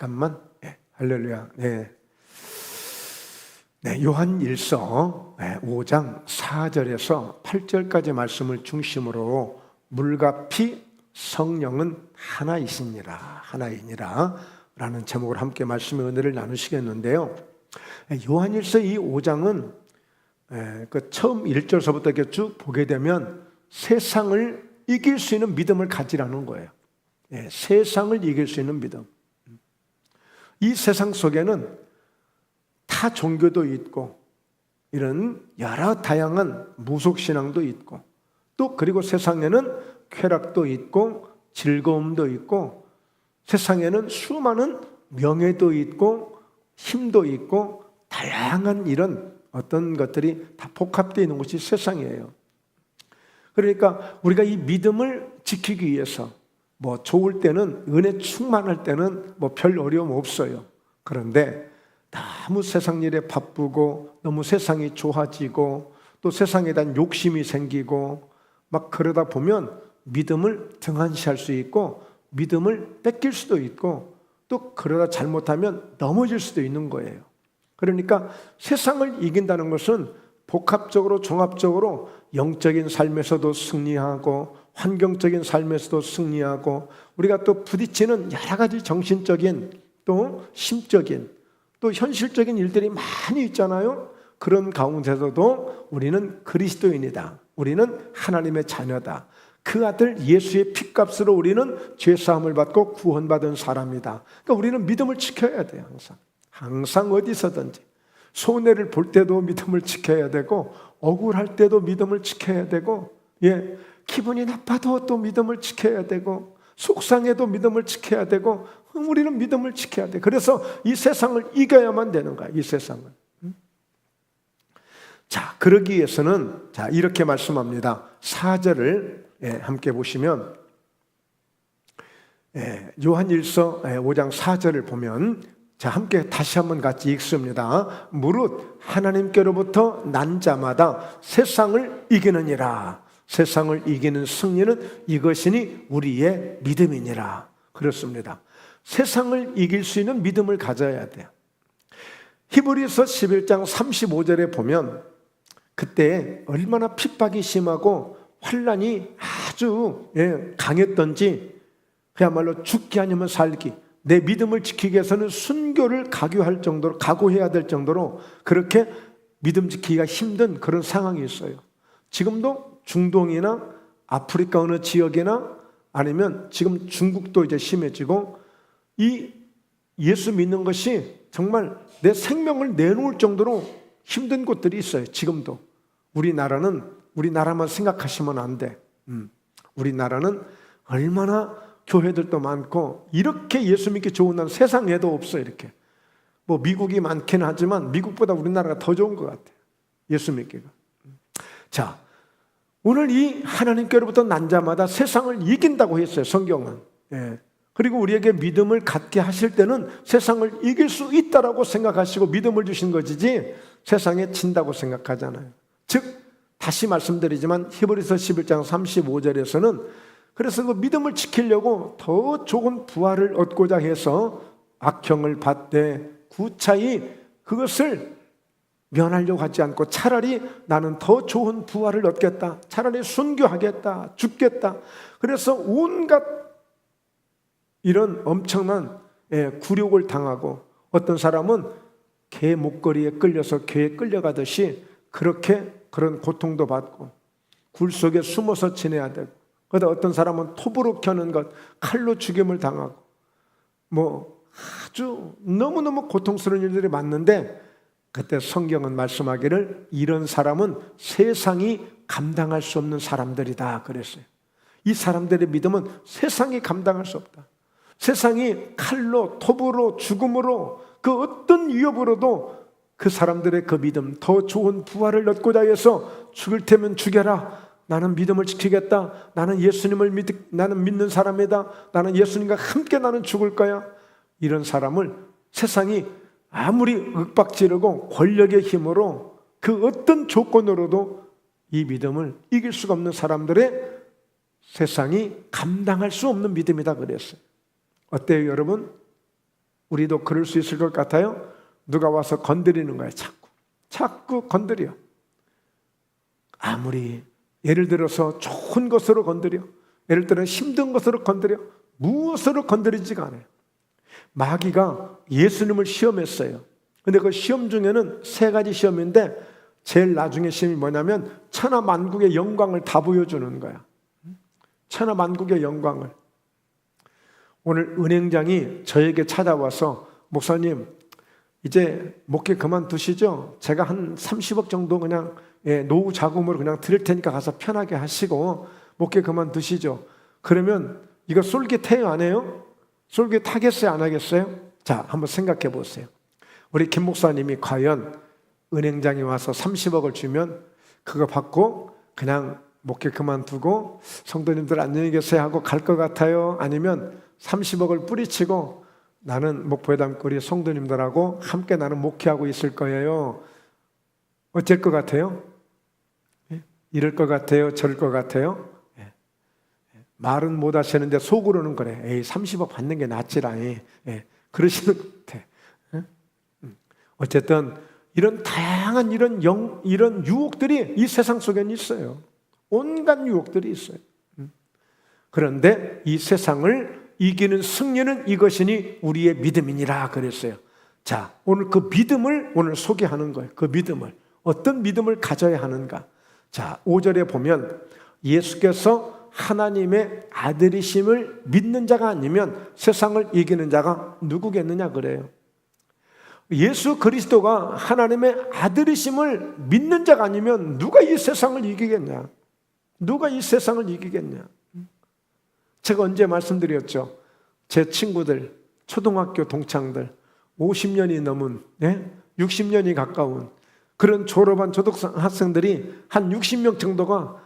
잠깐만. 네, 할렐루야. 네. 네, 요한일서 5장 4절에서 8절까지 말씀을 중심으로 물과 피, 성령은 하나이니라 라는 제목으로 함께 말씀의 은혜를 나누시겠는데요. 요한일서 이 5장은 그 처음 1절서부터 이렇게 쭉 보게 되면 세상을 이길 수 있는 믿음을 가지라는 거예요. 세상을 이길 수 있는 믿음. 이 세상 속에는 타 종교도 있고 이런 여러 다양한 무속신앙도 있고 또 그리고 세상에는 쾌락도 있고 즐거움도 있고 세상에는 수많은 명예도 있고 힘도 있고 다양한 이런 어떤 것들이 다 복합되어 있는 것이 세상이에요. 그러니까 우리가 이 믿음을 지키기 위해서 뭐 좋을 때는 은혜 충만할 때는 뭐 별 어려움 없어요. 그런데 너무 세상 일에 바쁘고 너무 세상이 좋아지고 또 세상에 대한 욕심이 생기고 막 그러다 보면 믿음을 등한시할 수 있고 믿음을 뺏길 수도 있고 또 그러다 잘못하면 넘어질 수도 있는 거예요. 그러니까 세상을 이긴다는 것은 복합적으로 종합적으로 영적인 삶에서도 승리하고 환경적인 삶에서도 승리하고 우리가 또 부딪히는 여러 가지 정신적인 또 심적인 또 현실적인 일들이 많이 있잖아요. 그런 가운데서도 우리는 그리스도인이다. 우리는 하나님의 자녀다. 그 아들 예수의 피값으로 우리는 죄사함을 받고 구원받은 사람이다. 그러니까 우리는 믿음을 지켜야 돼요. 항상 어디서든지 손해를 볼 때도 믿음을 지켜야 되고 억울할 때도 믿음을 지켜야 되고 기분이 나빠도 또 믿음을 지켜야 되고 속상해도 믿음을 지켜야 되고 우리는 믿음을 지켜야 돼. 그래서 이 세상을 이겨야만 되는 거야. 이 세상을. 자, 그러기 위해서는 이렇게 말씀합니다. 4절을 함께 보시면 요한일서 5장 4절을 보면 함께 다시 한번 같이 읽습니다. 무릇 하나님께로부터 난 자마다 세상을 이기느니라. 세상을 이기는 승리는 이것이니 우리의 믿음이니라. 그렇습니다. 세상을 이길 수 있는 믿음을 가져야 돼요. 히브리서 11장 35절에 보면 그때 얼마나 핍박이 심하고 환난이 아주 강했던지 그야말로 죽기 아니면 살기 내 믿음을 지키기 위해서는 순교를 각오해야 될 정도로 그렇게 믿음 지키기가 힘든 그런 상황이 있어요. 지금도 중동이나 아프리카 어느 지역이나 아니면 지금 중국도 이제 심해지고 이 예수 믿는 것이 정말 내 생명을 내놓을 정도로 힘든 곳들이 있어요. 지금도. 우리나라만 생각하시면 안 돼. 우리나라는 얼마나 교회들도 많고 이렇게 예수 믿기 좋은 나라 세상에도 없어. 이렇게 뭐 미국이 많긴 하지만 미국보다 우리나라가 더 좋은 것 같아요. 예수 믿기가. 자, 오늘 이 하나님께로부터 난 자마다 세상을 이긴다고 했어요. 성경은. 그리고 우리에게 믿음을 갖게 하실 때는 세상을 이길 수 있다라고 생각하시고 믿음을 주신 것이지 세상에 진다고 생각하잖아요. 즉 다시 말씀드리지만 히브리서 11장 35절에서는 그래서 그 믿음을 지키려고 더 좋은 부활을 얻고자 해서 악형을 받되 구차히 그것을 면하려고 하지 않고 차라리 나는 더 좋은 부활을 얻겠다. 차라리 순교하겠다. 죽겠다. 그래서 온갖 이런 엄청난 굴욕을 당하고 어떤 사람은 개 목걸이에 끌려서 개에 끌려가듯이 그렇게 그런 고통도 받고 굴 속에 숨어서 지내야 되고 그러다 어떤 사람은 톱으로 켜는 것 칼로 죽임을 당하고 뭐 아주 너무너무 고통스러운 일들이 많은데 그때 성경은 말씀하기를 이런 사람은 세상이 감당할 수 없는 사람들이다 그랬어요. 이 사람들의 믿음은 세상이 감당할 수 없다. 세상이 칼로 톱으로 죽음으로 그 어떤 위협으로도 그 사람들의 그 믿음 더 좋은 부활을 얻고자 해서 죽을 테면 죽여라. 나는 믿음을 지키겠다. 나는 나는 믿는 사람이다. 나는 예수님과 함께 나는 죽을 거야. 이런 사람을 세상이 아무리 윽박지르고 권력의 힘으로 그 어떤 조건으로도 이 믿음을 이길 수가 없는 사람들의 세상이 감당할 수 없는 믿음이다 그랬어요. 어때요 여러분? 우리도 그럴 수 있을 것 같아요? 누가 와서 건드리는 거예요. 자꾸 건드려. 아무리 예를 들어서 좋은 것으로 건드려, 예를 들어 힘든 것으로 건드려, 무엇으로 건드리지가 않아요. 마귀가 예수님을 시험했어요. 근데 그 시험 중에는 3가지 시험인데 제일 나중에 시험이 뭐냐면 천하만국의 영광을 다 보여주는 거야. 천하만국의 영광을. 오늘 은행장이 저에게 찾아와서 목사님 이제 목회 그만두시죠? 제가 한 30억 정도 그냥 노후 자금으로 그냥 드릴 테니까 가서 편하게 하시고 목회 그만두시죠. 그러면 이거 솔깃해요 안 해요? 솔깃하겠어요 안 하겠어요? 자, 한번 생각해 보세요. 우리 김 목사님이 과연 은행장이 와서 30억을 주면 그거 받고 그냥 목회 그만두고 성도님들 안녕히 계세요 하고 갈 것 같아요? 아니면 30억을 뿌리치고 나는 목포회담거리 성도님들하고 함께 나는 목회하고 있을 거예요? 어쩔 것 같아요? 이럴 것 같아요? 저럴 것 같아요? 말은 못 하시는데 속으로는 그래. 에이 30억 받는 게 낫지라. 그러시는 것 같아. 어쨌든 이런 다양한 이런 유혹들이 이 세상 속에는 있어요. 온갖 유혹들이 있어요. 그런데 이 세상을 이기는 승리는 이것이니 우리의 믿음이니라 그랬어요. 자, 오늘 그 믿음을 오늘 소개하는 거예요. 그 믿음을. 어떤 믿음을 가져야 하는가? 자, 5절에 보면 예수께서 하나님의 아들이심을 믿는 자가 아니면 세상을 이기는 자가 누구겠느냐 그래요. 예수 그리스도가 하나님의 아들이심을 믿는 자가 아니면 누가 이 세상을 이기겠냐? 누가 이 세상을 이기겠냐? 제가 언제 말씀드렸죠? 제 친구들, 초등학교 동창들 50년이 넘은 60년이 가까운 그런 졸업한 초등학생들이 한 60명 정도가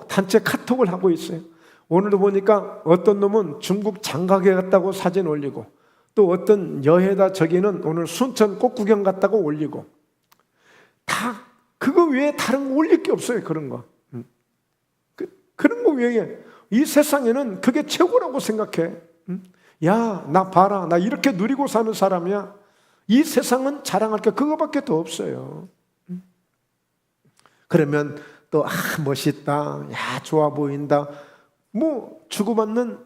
단체 카톡을 하고 있어요. 오늘도 보니까 어떤 놈은 중국 장가게 갔다고 사진 올리고 또 어떤 여해다 저기는 오늘 순천 꽃구경 갔다고 올리고 다 그거 외에 다른 거 올릴 게 없어요. 그런 거. 그런 거 외에 이 세상에는 그게 최고라고 생각해. 야, 나 봐라. 나 이렇게 누리고 사는 사람이야. 이 세상은 자랑할 게 그거밖에 더 없어요. 그러면 또 멋있다. 야, 좋아 보인다. 뭐 주고받는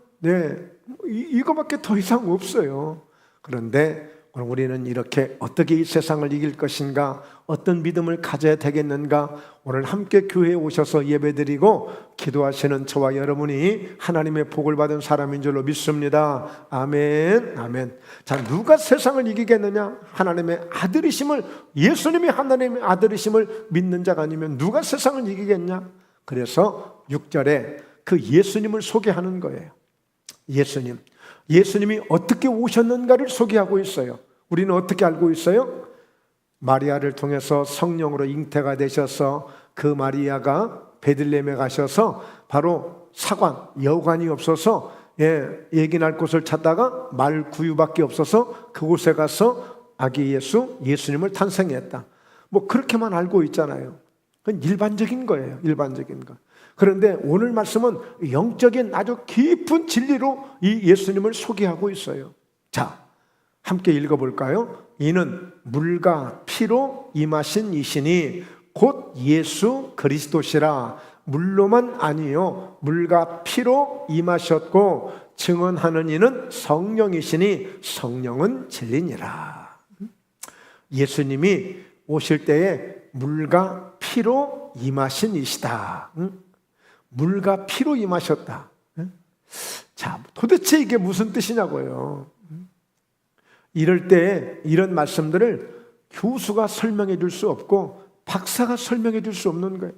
이거밖에 더 이상 없어요. 그런데 오늘 우리는 이렇게 어떻게 이 세상을 이길 것인가, 어떤 믿음을 가져야 되겠는가, 오늘 함께 교회에 오셔서 예배드리고 기도하시는 저와 여러분이 하나님의 복을 받은 사람인 줄로 믿습니다. 아멘, 아멘. 자, 누가 세상을 이기겠느냐? 하나님의 아들이심을, 예수님이 하나님의 아들이심을 믿는 자가 아니면 누가 세상을 이기겠냐? 그래서 6절에 그 예수님을 소개하는 거예요. 예수님이 어떻게 오셨는가를 소개하고 있어요. 우리는 어떻게 알고 있어요? 마리아를 통해서 성령으로 잉태가 되셔서 그 마리아가 베들레헴에 가셔서 바로 사관, 여관이 없어서 얘기 날 곳을 찾다가 말 구유밖에 없어서 그곳에 가서 아기 예수님을 탄생했다. 뭐 그렇게만 알고 있잖아요. 그건 일반적인 거예요. 일반적인 거. 그런데 오늘 말씀은 영적인 아주 깊은 진리로 이 예수님을 소개하고 있어요. 자, 함께 읽어볼까요? 이는 물과 피로 임하신 이시니 곧 예수 그리스도시라. 물로만 아니요 물과 피로 임하셨고 증언하는 이는 성령이시니 성령은 진리니라. 예수님이 오실 때에 물과 피로 임하신 이시다. 물과 피로 임하셨다. 자, 도대체 이게 무슨 뜻이냐고요. 이럴 때 이런 말씀들을 교수가 설명해 줄 수 없고 박사가 설명해 줄 수 없는 거예요.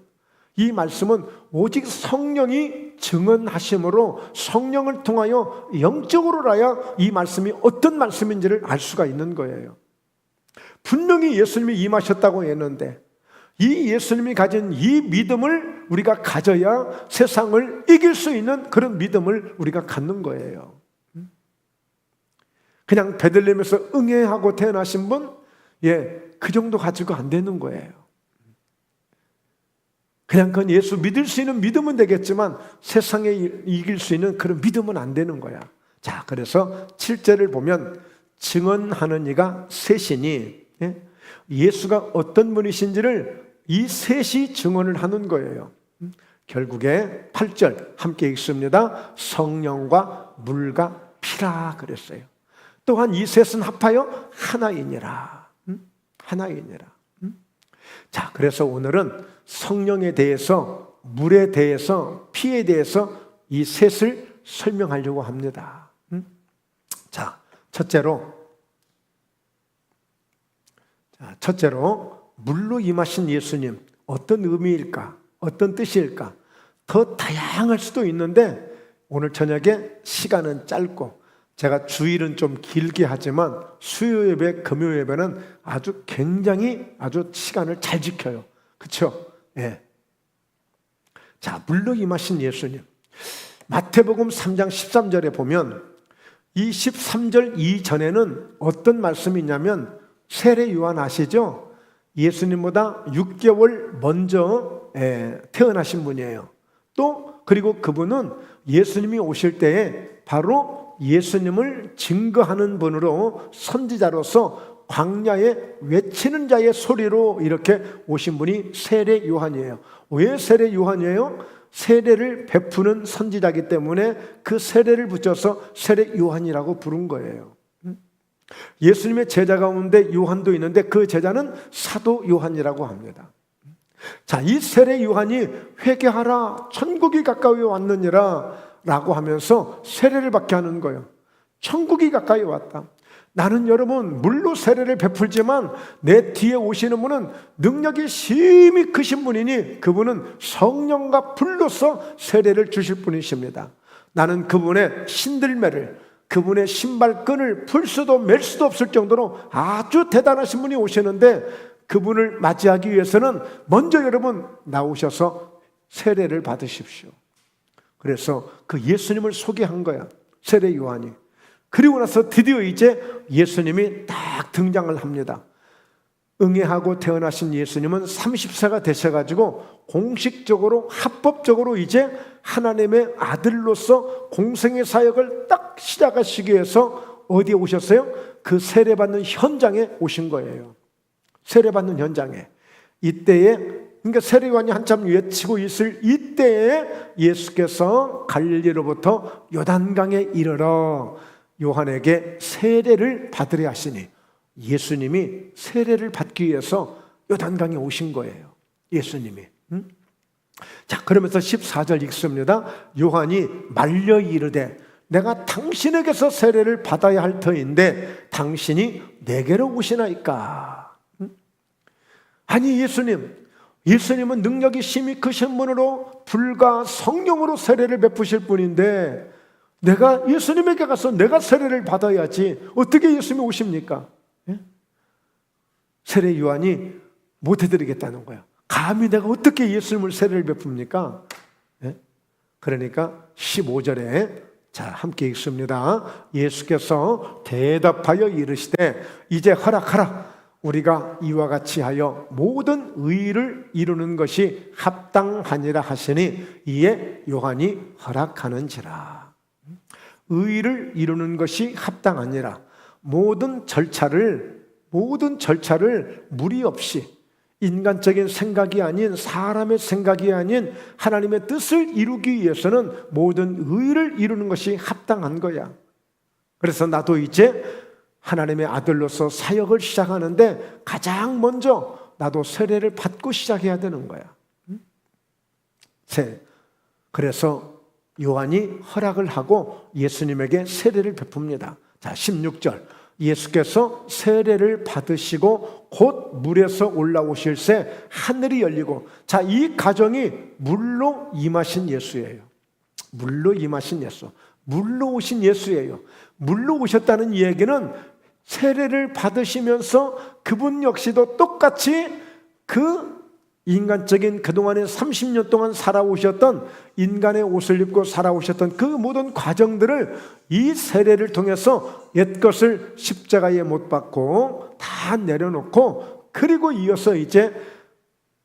이 말씀은 오직 성령이 증언하심으로 성령을 통하여 영적으로라야 이 말씀이 어떤 말씀인지를 알 수가 있는 거예요. 분명히 예수님이 임하셨다고 했는데 이 예수님이 가진 이 믿음을 우리가 가져야 세상을 이길 수 있는 그런 믿음을 우리가 갖는 거예요. 그냥 베들레헴에서 응애하고 태어나신 분, 그 정도 가지고 안 되는 거예요. 그냥 그건 예수 믿을 수 있는 믿음은 되겠지만 세상에 이길 수 있는 그런 믿음은 안 되는 거야. 자, 그래서 7절을 보면 증언하는 이가 셋이니, 예수가 어떤 분이신지를 이 셋이 증언을 하는 거예요. 결국에 8절 함께 읽습니다. 성령과 물과 피라 그랬어요. 또한 이 셋은 합하여 하나이니라. 하나이니라. 자, 그래서 오늘은 성령에 대해서, 물에 대해서, 피에 대해서 이 셋을 설명하려고 합니다. 자, 첫째로 물로 임하신 예수님, 어떤 의미일까? 어떤 뜻일까? 더 다양할 수도 있는데 오늘 저녁에 시간은 짧고 제가 주일은 좀 길게 하지만 수요 예배, 금요 예배는 아주 굉장히 아주 시간을 잘 지켜요. 그렇죠? 예. 자, 물로 임하신 예수님. 마태복음 3장 13절에 보면 이 13절 이전에는 어떤 말씀이 있냐면 세례 요한 아시죠? 예수님보다 6개월 먼저 태어나신 분이에요. 또 그리고 그분은 예수님이 오실 때에 바로 예수님을 증거하는 분으로 선지자로서 광야에 외치는 자의 소리로 이렇게 오신 분이 세례 요한이에요. 왜 세례 요한이에요? 세례를 베푸는 선지자이기 때문에 그 세례를 붙여서 세례 요한이라고 부른 거예요. 예수님의 제자 가운데 요한도 있는데 그 제자는 사도 요한이라고 합니다. 자, 이 세례 요한이 회개하라, 천국이 가까이 왔느니라 라고 하면서 세례를 받게 하는 거예요. 천국이 가까이 왔다. 나는 여러분 물로 세례를 베풀지만 내 뒤에 오시는 분은 능력이 심히 크신 분이니 그분은 성령과 불로서 세례를 주실 분이십니다. 나는 그분의 신들매를, 그분의 신발끈을 풀 수도 맬 수도 없을 정도로 아주 대단하신 분이 오시는데 그분을 맞이하기 위해서는 먼저 여러분 나오셔서 세례를 받으십시오. 그래서 그 예수님을 소개한 거야, 세례 요한이. 그리고 나서 드디어 이제 예수님이 딱 등장을 합니다. 응애하고 태어나신 예수님은 30세가 되셔가지고 공식적으로 합법적으로 이제 하나님의 아들로서 공생의 사역을 딱 시작하시기 위해서 어디에 오셨어요? 그 세례받는 현장에 오신 거예요. 세례받는 현장에. 이때에, 그러니까 세례요한이 한참 외치고 있을 이때에 예수께서 갈릴리로부터 요단강에 이르러 요한에게 세례를 받으려 하시니 예수님이 세례를 받기 위해서 요단강에 오신 거예요. 예수님이. 자, 그러면서 14절 읽습니다. 요한이 말려 이르되 내가 당신에게서 세례를 받아야 할 터인데 당신이 내게로 오시나이까. 아니 예수님은 능력이 심히 크신 분으로 불과 성령으로 세례를 베푸실 분인데 내가 예수님에게 가서 내가 세례를 받아야지 어떻게 예수님이 오십니까? 예? 세례 요한이 못 해드리겠다는 거야. 감히 내가 어떻게 예수님을 세례를 베풉니까? 예? 그러니까 15절에 자 함께 읽습니다. 예수께서 대답하여 이르시되 이제 허락하라. 우리가 이와 같이 하여 모든 의를 이루는 것이 합당하니라 하시니 이에 요한이 허락하는지라. 의를 이루는 것이 합당하니라. 모든 절차를 무리 없이 인간적인 생각이 아닌 사람의 생각이 아닌 하나님의 뜻을 이루기 위해서는 모든 의를 이루는 것이 합당한 거야. 그래서 나도 이제 하나님의 아들로서 사역을 시작하는데 가장 먼저 나도 세례를 받고 시작해야 되는 거야. 그래서 요한이 허락을 하고 예수님에게 세례를 베풉니다. 자, 16절. 예수께서 세례를 받으시고 곧 물에서 올라오실새 하늘이 열리고, 자, 이 가정이 물로 임하신 예수예요. 물로 임하신 예수. 물로 오신 예수예요. 물로 오셨다는 얘기는 세례를 받으시면서 그분 역시도 똑같이 그 인간적인 그동안에 30년 동안 살아오셨던 인간의 옷을 입고 살아오셨던 그 모든 과정들을 이 세례를 통해서 옛것을 십자가에 못 박고 다 내려놓고, 그리고 이어서 이제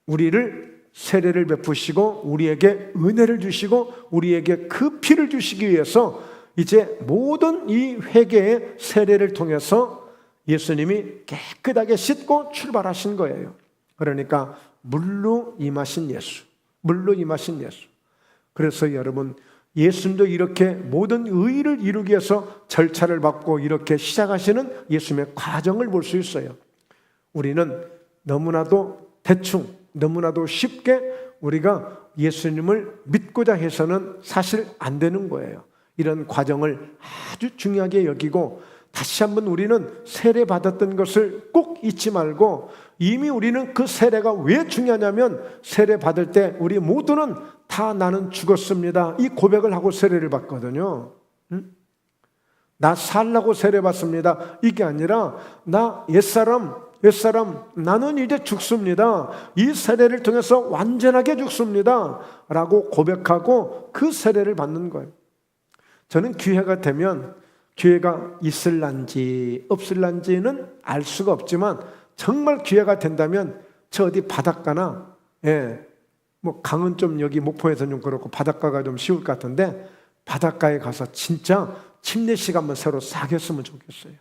우리를 세례를 베푸시고 우리에게 은혜를 주시고 우리에게 그 피를 주시기 위해서 이제 모든 이 회개의 세례를 통해서 예수님이 깨끗하게 씻고 출발하신 거예요. 그러니까 물로 임하신 예수, 물로 임하신 예수. 그래서 여러분, 예수님도 이렇게 모든 의의를 이루기 위해서 절차를 밟고 이렇게 시작하시는 예수님의 과정을 볼 수 있어요. 우리는 너무나도 대충, 너무나도 쉽게 우리가 예수님을 믿고자 해서는 사실 안 되는 거예요. 이런 과정을 아주 중요하게 여기고 다시 한번 우리는 세례 받았던 것을 꼭 잊지 말고, 이미 우리는 그 세례가 왜 중요하냐면 세례 받을 때 우리 모두는 다 나는 죽었습니다, 이 고백을 하고 세례를 받거든요. 나 살라고 세례 받습니다, 이게 아니라 나 옛사람 나는 이제 죽습니다, 이 세례를 통해서 완전하게 죽습니다 라고 고백하고 그 세례를 받는 거예요. 저는 기회가 되면, 기회가 있을란지 없을란지는 알 수가 없지만 정말 기회가 된다면 저 어디 바닷가나, 뭐 강은 좀 여기 목포에서는 좀 그렇고 바닷가가 좀 쉬울 것 같은데 바닷가에 가서 진짜 침례식 한번 새로 싹 했으면 좋겠어요.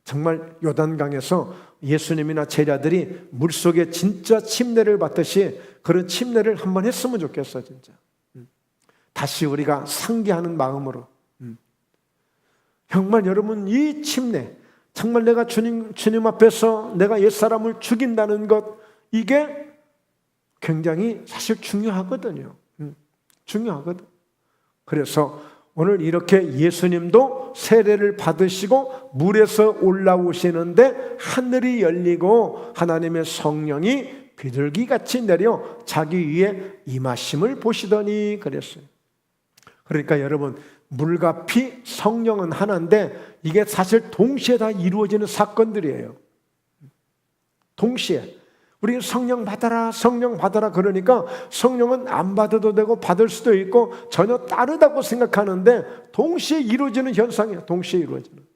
정말 요단강에서 예수님이나 제자들이 물속에 진짜 침례를 받듯이 그런 침례를 한번 했으면 좋겠어. 진짜 다시 우리가 상기하는 마음으로. 정말 여러분, 이 침례, 정말 내가 주님 앞에서 내가 옛사람을 죽인다는 것, 이게 굉장히 사실 중요하거든요. 중요하거든. 그래서 오늘 이렇게 예수님도 세례를 받으시고 물에서 올라오시는데 하늘이 열리고 하나님의 성령이 비둘기같이 내려 자기 위에 임하심을 보시더니 그랬어요. 그러니까 여러분, 물과 피, 성령은 하나인데 이게 사실 동시에 다 이루어지는 사건들이에요. 동시에. 우리 성령 받아라, 성령 받아라 그러니까 성령은 안 받아도 되고 받을 수도 있고 전혀 다르다고 생각하는데 동시에 이루어지는 현상이에요. 동시에 이루어지는.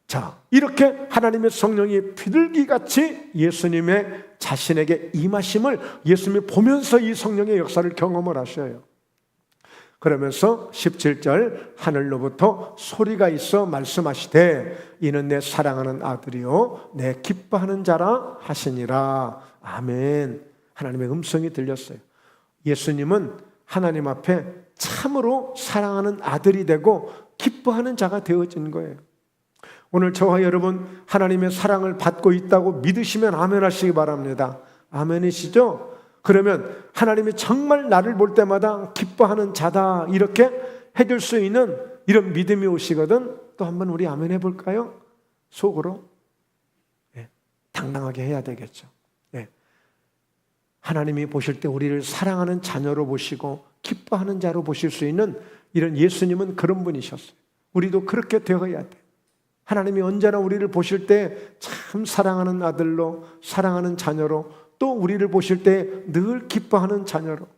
자, 이렇게 하나님의 성령이 비둘기같이 예수님의 자신에게 임하심을 예수님이 보면서 이 성령의 역사를 경험을 하셔요. 그러면서 17절, 하늘로부터 소리가 있어 말씀하시되 이는 내 사랑하는 아들이요 내 기뻐하는 자라 하시니라. 아멘. 하나님의 음성이 들렸어요. 예수님은 하나님 앞에 참으로 사랑하는 아들이 되고 기뻐하는 자가 되어진 거예요. 오늘 저와 여러분 하나님의 사랑을 받고 있다고 믿으시면 아멘 하시기 바랍니다. 아멘이시죠? 그러면 하나님이 정말 나를 볼 때마다 기뻐하는 자다, 이렇게 해줄 수 있는 이런 믿음이 오시거든. 또 한번 우리 아멘 해볼까요? 속으로 당당하게 해야 되겠죠. 하나님이 보실 때 우리를 사랑하는 자녀로 보시고 기뻐하는 자로 보실 수 있는 이런 예수님은 그런 분이셨어요. 우리도 그렇게 되어야 돼. 하나님이 언제나 우리를 보실 때 참 사랑하는 아들로, 사랑하는 자녀로, 또 우리를 보실 때 늘 기뻐하는 자녀로,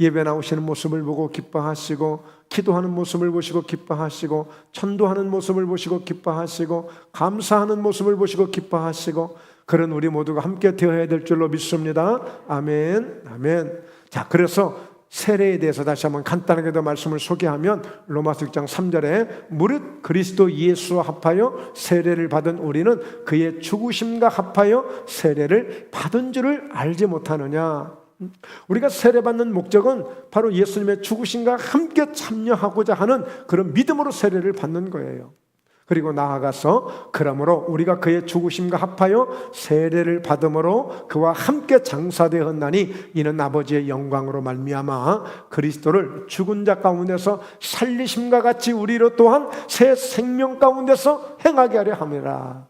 예배 나오시는 모습을 보고 기뻐하시고, 기도하는 모습을 보시고 기뻐하시고, 전도하는 모습을 보시고 기뻐하시고, 감사하는 모습을 보시고 기뻐하시고, 그런 우리 모두가 함께 되어야 될 줄로 믿습니다. 아멘, 아멘. 자, 그래서 세례에 대해서 다시 한번 간단하게 더 말씀을 소개하면, 로마서 6장 3절에 무릇 그리스도 예수와 합하여 세례를 받은 우리는 그의 죽으심과 합하여 세례를 받은 줄을 알지 못하느냐. 우리가 세례받는 목적은 바로 예수님의 죽으심과 함께 참여하고자 하는 그런 믿음으로 세례를 받는 거예요. 그리고 나아가서 그러므로 우리가 그의 죽으심과 합하여 세례를 받음으로 그와 함께 장사되었나니 이는 아버지의 영광으로 말미암아 그리스도를 죽은 자 가운데서 살리심과 같이 우리로 또한 새 생명 가운데서 행하게 하려 함이라.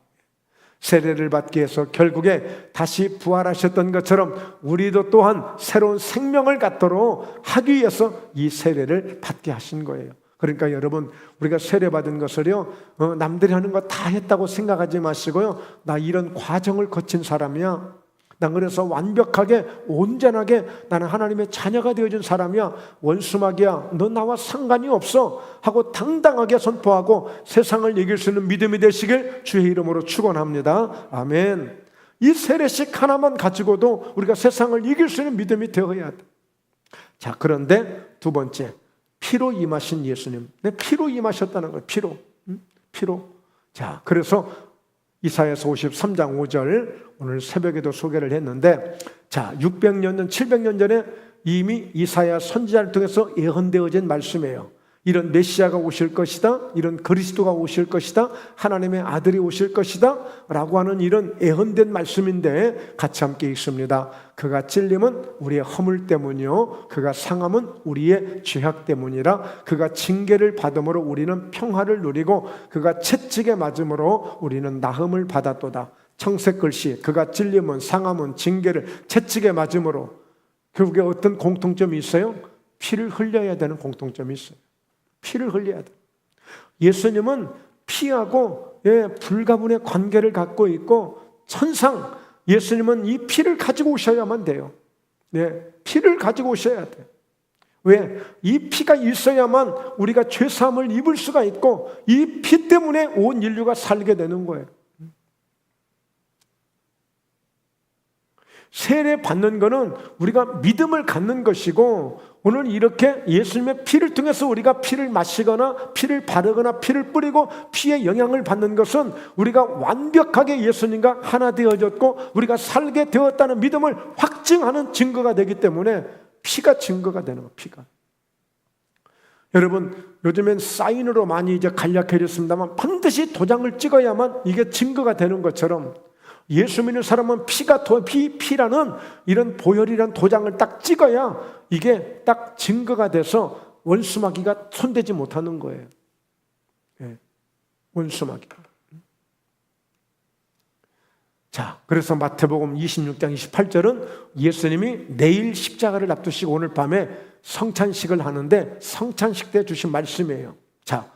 세례를 받기 위해서 결국에 다시 부활하셨던 것처럼 우리도 또한 새로운 생명을 갖도록 하기 위해서 이 세례를 받게 하신 거예요. 그러니까 여러분, 우리가 세례받은 것을요, 남들이 하는 거 다 했다고 생각하지 마시고요, 나 이런 과정을 거친 사람이야, 난 그래서 완벽하게 온전하게 나는 하나님의 자녀가 되어준 사람이야, 원수막이야, 너 나와 상관이 없어 하고 당당하게 선포하고 세상을 이길 수 있는 믿음이 되시길 주의 이름으로 축원합니다. 아멘. 이 세례식 하나만 가지고도 우리가 세상을 이길 수 있는 믿음이 되어야 돼. 자, 그런데 두 번째, 피로 임하신 예수님. 네, 피로 임하셨다는 거예요. 피로. 자, 그래서 이사야서 53장 5절 오늘 새벽에도 소개를 했는데, 자, 600년 전, 700년 전에 이미 이사야 선지자를 통해서 예언되어진 말씀이에요. 이런 메시아가 오실 것이다, 이런 그리스도가 오실 것이다, 하나님의 아들이 오실 것이다 라고 하는 이런 예언된 말씀인데, 같이 함께 읽습니다. 그가 찔림은 우리의 허물 때문이요, 그가 상함은 우리의 죄악 때문이라. 그가 징계를 받음으로 우리는 평화를 누리고 그가 채찍에 맞음으로 우리는 나음을 받았도다. 청색글씨, 그가 찔림은, 상함은, 징계를, 채찍에 맞음으로. 결국에 어떤 공통점이 있어요? 피를 흘려야 되는 공통점이 있어요. 피를 흘려야 돼. 예수님은 피하고 불가분의 관계를 갖고 있고, 천상 예수님은 이 피를 가지고 오셔야만 돼요. 피를 가지고 오셔야 돼. 왜? 이 피가 있어야만 우리가 죄사함을 입을 수가 있고, 이 피 때문에 온 인류가 살게 되는 거예요. 세례 받는 거는 우리가 믿음을 갖는 것이고, 오늘 이렇게 예수님의 피를 통해서 우리가 피를 마시거나 피를 바르거나 피를 뿌리고 피의 영향을 받는 것은 우리가 완벽하게 예수님과 하나 되어졌고 우리가 살게 되었다는 믿음을 확증하는 증거가 되기 때문에 피가 증거가 되는 거예요. 피가. 여러분, 요즘엔 사인으로 많이 이제 간략해졌습니다만 반드시 도장을 찍어야만 이게 증거가 되는 것처럼, 예수 믿는 사람은 피라는 이런 보혈이란 도장을 딱 찍어야 이게 딱 증거가 돼서 원수마귀가 손대지 못하는 거예요. 원수마귀가. 자, 그래서 마태복음 26장 28절은 예수님이 내일 십자가를 앞두시고 오늘 밤에 성찬식을 하는데, 성찬식 때 주신 말씀이에요. 자,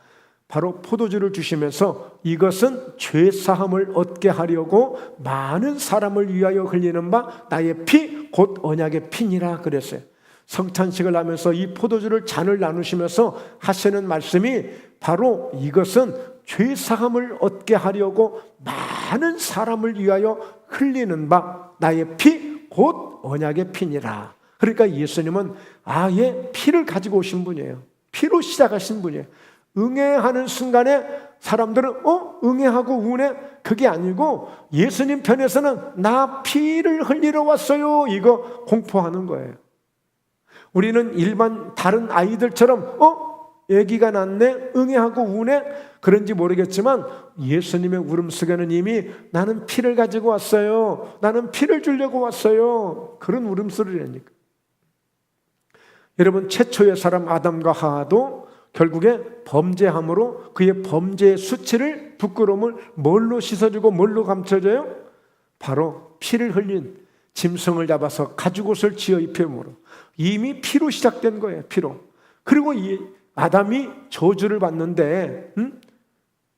바로 포도주를 주시면서 이것은 죄사함을 얻게 하려고 많은 사람을 위하여 흘리는 바 나의 피 곧 언약의 피니라 그랬어요. 성찬식을 하면서 이 포도주를 잔을 나누시면서 하시는 말씀이 바로 이것은 죄사함을 얻게 하려고 많은 사람을 위하여 흘리는 바 나의 피 곧 언약의 피니라. 그러니까 예수님은 아예 피를 가지고 오신 분이에요. 피로 시작하신 분이에요. 응애하는 순간에 사람들은 응애하고 우네, 그게 아니고 예수님 편에서는 나 피를 흘리러 왔어요, 이거 공포하는 거예요. 우리는 일반 다른 아이들처럼 아기가 낳네, 응애하고 우네, 그런지 모르겠지만 예수님의 울음속에는 이미 나는 피를 가지고 왔어요, 나는 피를 주려고 왔어요, 그런 울음소리라니까. 여러분, 최초의 사람 아담과 하와도 결국에 범죄함으로 그의 범죄의 수치를, 부끄러움을 뭘로 씻어주고 뭘로 감춰줘요? 바로 피를 흘린 짐승을 잡아서 가죽옷을 지어 입힘으로. 이미 피로 시작된 거예요. 피로. 그리고 이 아담이 저주를 받는데,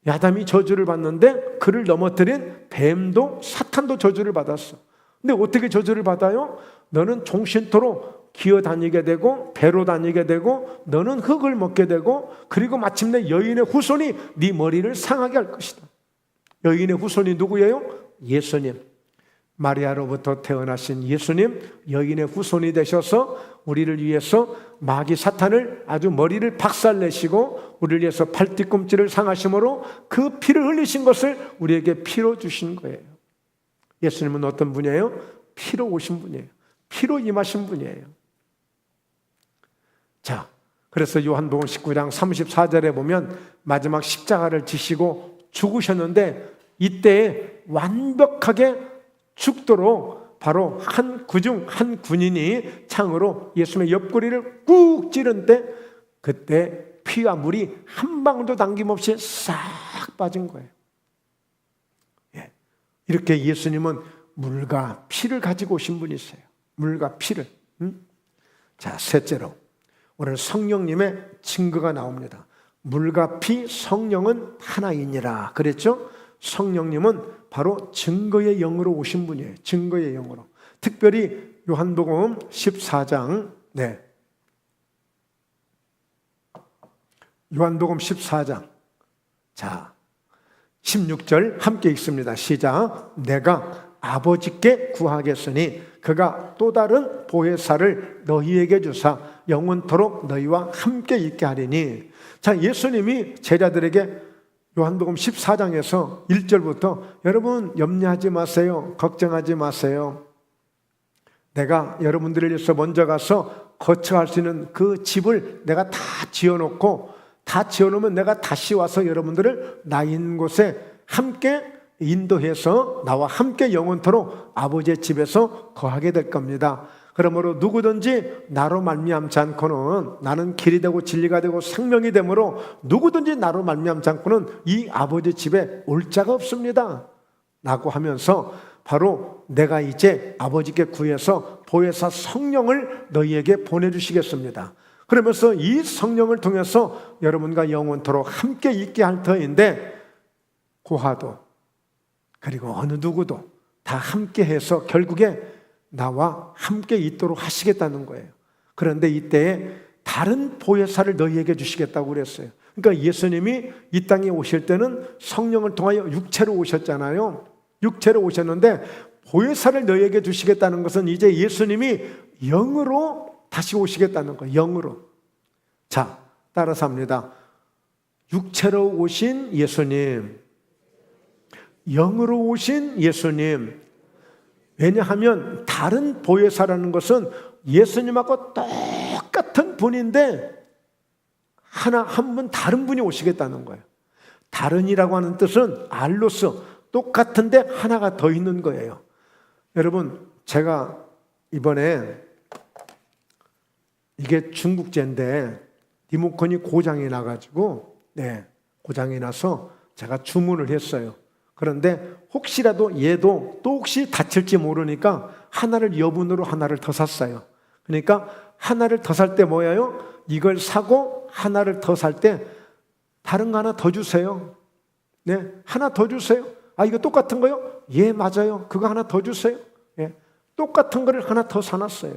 아담이 저주를 받는데 그를 넘어뜨린 뱀도, 사탄도 저주를 받았어. 근데 어떻게 저주를 받아요? 너는 종신토록 기어다니게 되고 배로 다니게 되고 너는 흙을 먹게 되고, 그리고 마침내 여인의 후손이 네 머리를 상하게 할 것이다. 여인의 후손이 누구예요? 예수님. 마리아로부터 태어나신 예수님, 여인의 후손이 되셔서 우리를 위해서 마귀 사탄을 아주 머리를 박살내시고 우리를 위해서 팔뒤꿈치를 상하심으로 그 피를 흘리신 것을 우리에게 피로 주신 거예요. 예수님은 어떤 분이에요? 피로 오신 분이에요. 피로 임하신 분이에요. 자, 그래서 요한복음 19장 34절에 보면 마지막 십자가를 지시고 죽으셨는데, 이때 완벽하게 죽도록 바로 한 군인이 창으로 예수님의 옆구리를 꾹 찌른 때, 그때 피와 물이 한 방울도 남김없이 싹 빠진 거예요. 이렇게 예수님은 물과 피를 가지고 오신 분이세요. 물과 피를. 자, 셋째로 오늘 성령님의 증거가 나옵니다. 물과 피, 성령은 하나이니라 그랬죠? 성령님은 바로 증거의 영으로 오신 분이에요. 증거의 영으로. 특별히 요한복음 14장, 요한복음 14장, 자 16절 함께 읽습니다. 시작. 내가 아버지께 구하겠으니 그가 또 다른 보혜사를 너희에게 주사 영원토록 너희와 함께 있게 하리니. 자, 예수님이 제자들에게 요한복음 14장에서 1절부터 여러분 염려하지 마세요. 걱정하지 마세요. 내가 여러분들을 위해서 먼저 가서 거처할 수 있는 그 집을 내가 다 지어놓고, 다 지어놓으면 내가 다시 와서 여러분들을 나 있는 곳에 함께 인도해서 나와 함께 영원토록 아버지의 집에서 거하게 될 겁니다. 그러므로 누구든지 나로 말미암지 않고는, 나는 길이 되고 진리가 되고 생명이 되므로 누구든지 나로 말미암지 않고는 이 아버지 집에 올 자가 없습니다 라고 하면서 바로 내가 이제 아버지께 구해서 보혜사 성령을 너희에게 보내주시겠습니다. 그러면서 이 성령을 통해서 여러분과 영원토록 함께 있게 할 터인데, 고아도 그리고 어느 누구도 다 함께 해서 결국에 나와 함께 있도록 하시겠다는 거예요. 그런데 이때에 다른 보혜사를 너희에게 주시겠다고 그랬어요. 그러니까 예수님이 이 땅에 오실 때는 성령을 통하여 육체로 오셨잖아요. 육체로 오셨는데 보혜사를 너희에게 주시겠다는 것은 이제 예수님이 영으로 다시 오시겠다는 거예요. 영으로. 자, 따라서 합니다. 육체로 오신 예수님, 영으로 오신 예수님. 왜냐하면 다른 보혜사라는 것은 예수님하고 똑같은 분인데 한 분 다른 분이 오시겠다는 거예요. 다른이라고 하는 뜻은 알로스, 똑같은데 하나가 더 있는 거예요. 여러분, 제가 이번에 이게 중국제인데 리모컨이 고장이 나가지고, 고장이 나서 제가 주문을 했어요. 그런데 혹시라도 얘도 또 혹시 다칠지 모르니까 하나를 여분으로 하나를 더 샀어요. 그러니까 하나를 더 살 때 뭐예요? 이걸 사고 하나를 더 살 때 다른 거 하나 더 주세요. 하나 더 주세요. 아, 이거 똑같은 거요? 예, 맞아요. 그거 하나 더 주세요. 똑같은 거를 하나 더 사놨어요.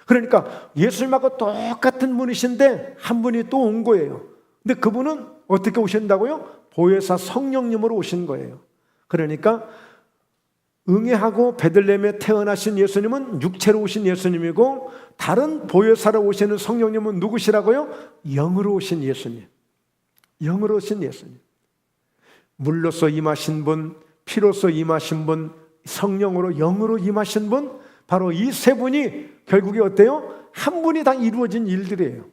그러니까 예수님하고 똑같은 분이신데 한 분이 또 온 거예요. 근데 그분은 어떻게 오신다고요? 보혜사 성령님으로 오신 거예요. 그러니까 응애하고 베들레헴에 태어나신 예수님은 육체로 오신 예수님이고, 다른 보혜사로 오시는 성령님은 누구시라고요? 영으로 오신 예수님. 영으로 오신 예수님. 물로서 임하신 분, 피로서 임하신 분, 성령으로 영으로 임하신 분, 바로 이 세 분이 결국에 어때요? 한 분이 다 이루어진 일들이에요.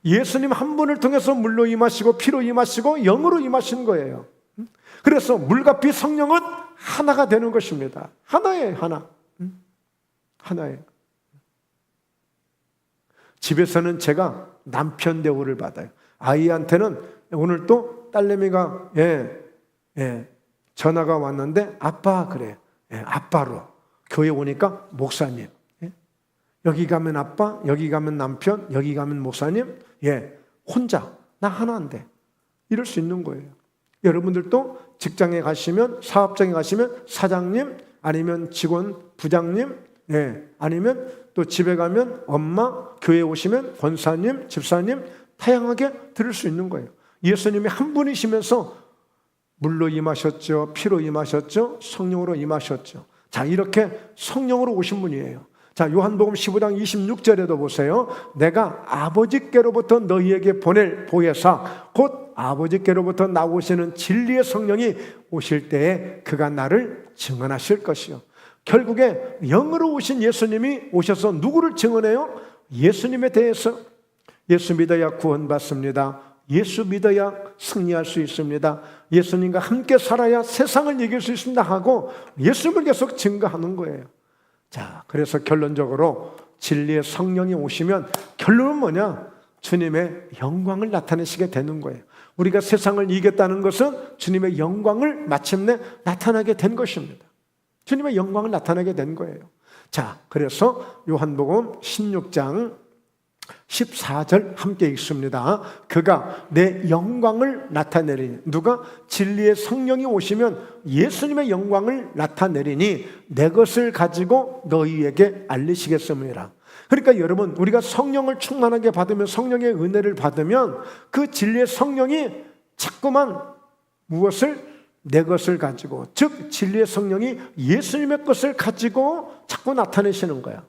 예수님 한 분을 통해서 물로 임하시고 피로 임하시고 영으로 임하신 거예요. 그래서 물과 피 성령은 하나가 되는 것입니다. 하나예요, 하나. 하나예요. 집에서는 제가 남편 대우를 받아요. 아이한테는 오늘 또 딸내미가 전화가 왔는데 아빠 그래요. 아빠로. 교회 오니까 목사님. 여기 가면 아빠, 여기 가면 남편, 여기 가면 목사님. 혼자. 나 하나인데. 이럴 수 있는 거예요. 여러분들도 직장에 가시면, 사업장에 가시면 사장님, 아니면 직원, 부장님, 아니면 또 집에 가면 엄마, 교회에 오시면 권사님, 집사님, 다양하게 들을 수 있는 거예요. 예수님이 한 분이시면서 물로 임하셨죠, 피로 임하셨죠, 성령으로 임하셨죠. 자, 이렇게 성령으로 오신 분이에요. 자, 요한복음 15장 26절에도 보세요. 내가 아버지께로부터 너희에게 보낼 보혜사, 곧 아버지께로부터 나오시는 진리의 성령이 오실 때에 그가 나를 증언하실 것이요. 결국에 영으로 오신 예수님이 오셔서 누구를 증언해요? 예수님에 대해서. 예수 믿어야 구원받습니다. 예수 믿어야 승리할 수 있습니다. 예수님과 함께 살아야 세상을 이길 수 있습니다 하고 예수님을 계속 증거하는 거예요. 자, 그래서 결론적으로 진리의 성령이 오시면 결론은 뭐냐? 주님의 영광을 나타내시게 되는 거예요. 우리가 세상을 이겼다는 것은 주님의 영광을 마침내 나타나게 된 것입니다. 주님의 영광을 나타내게 된 거예요. 자, 그래서 요한복음 16장 14절 함께 읽습니다. 그가 내 영광을 나타내리니, 누가? 진리의 성령이 오시면 예수님의 영광을 나타내리니 내 것을 가지고 너희에게 알리시겠습니다. 그러니까 여러분, 우리가 성령을 충만하게 받으면, 성령의 은혜를 받으면 그 진리의 성령이 자꾸만 무엇을? 내 것을 가지고, 즉 진리의 성령이 예수님의 것을 가지고 자꾸 나타내시는 거야.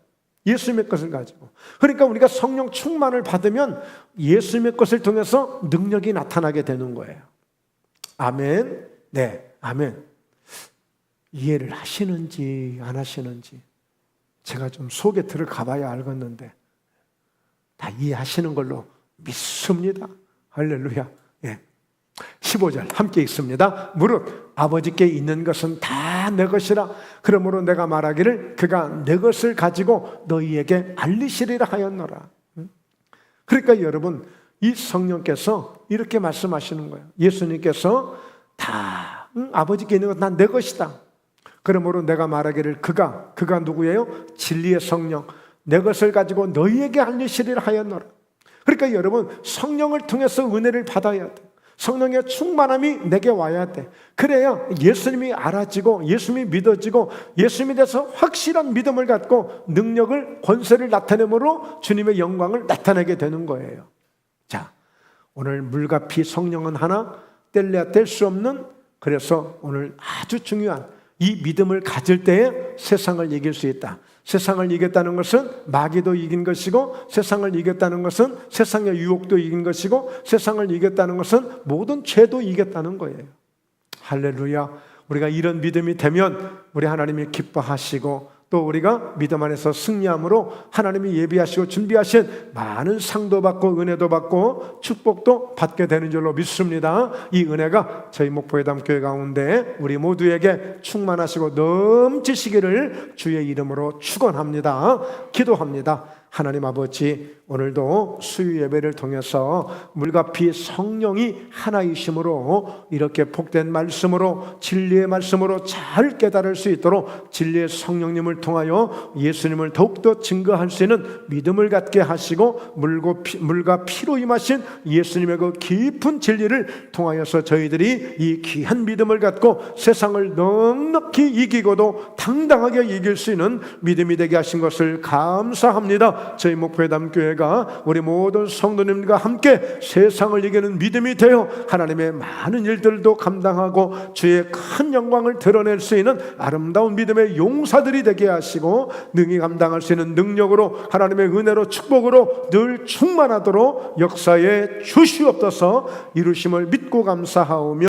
예수님의 것을 가지고. 그러니까 우리가 성령 충만을 받으면 예수님의 것을 통해서 능력이 나타나게 되는 거예요. 아멘. 네, 아멘. 이해를 하시는지 안 하시는지 제가 좀 속에 들어가 봐야 알겠는데 다 이해하시는 걸로 믿습니다. 할렐루야. 예. 15절 함께 읽습니다. 무릇 아버지께 있는 것은 다 내 것이라. 그러므로 내가 말하기를 그가 내 것을 가지고 너희에게 알리시리라 하였노라. 그러니까 여러분, 이 성령께서 이렇게 말씀하시는 거예요. 예수님께서 다 아버지께 있는 것은 다 내 것이다. 그러므로 내가 말하기를 그가 누구예요? 진리의 성령, 내 것을 가지고 너희에게 알리시리라 하였노라. 그러니까 여러분, 성령을 통해서 은혜를 받아야 돼. 성령의 충만함이 내게 와야 돼. 그래야 예수님이 알아지고 예수님이 믿어지고 예수님에 대해서 확실한 믿음을 갖고 능력을, 권세를 나타내므로 주님의 영광을 나타내게 되는 거예요. 자, 오늘 물과 피 성령은 하나, 뗄래야 뗄 수 없는, 그래서 오늘 아주 중요한 이 믿음을 가질 때에 세상을 이길 수 있다. 세상을 이겼다는 것은 마귀도 이긴 것이고, 세상을 이겼다는 것은 세상의 유혹도 이긴 것이고, 세상을 이겼다는 것은 모든 죄도 이겼다는 거예요. 할렐루야. 우리가 이런 믿음이 되면 우리 하나님이 기뻐하시고, 또 우리가 믿음 안에서 승리함으로 하나님이 예비하시고 준비하신 많은 상도 받고 은혜도 받고 축복도 받게 되는 줄로 믿습니다. 이 은혜가 저희 목포회담 교회 가운데 우리 모두에게 충만하시고 넘치시기를 주의 이름으로 축원합니다. 기도합니다. 하나님 아버지, 오늘도 수요 예배를 통해서 물과 피 성령이 하나이심으로 이렇게 복된 말씀으로, 진리의 말씀으로 잘 깨달을 수 있도록 진리의 성령님을 통하여 예수님을 더욱더 증거할 수 있는 믿음을 갖게 하시고, 물과 피로 임하신 예수님의 그 깊은 진리를 통하여서 저희들이 이 귀한 믿음을 갖고 세상을 넉넉히 이기고도 당당하게 이길 수 있는 믿음이 되게 하신 것을 감사합니다. 저희 목포회담 교회가 우리 모든 성도님과 함께 세상을 이기는 믿음이 되어 하나님의 많은 일들도 감당하고 주의 큰 영광을 드러낼 수 있는 아름다운 믿음의 용사들이 되게 하시고, 능히 감당할 수 있는 능력으로, 하나님의 은혜로, 축복으로 늘 충만하도록 역사에 주시옵소서. 이루심을 믿고 감사하오며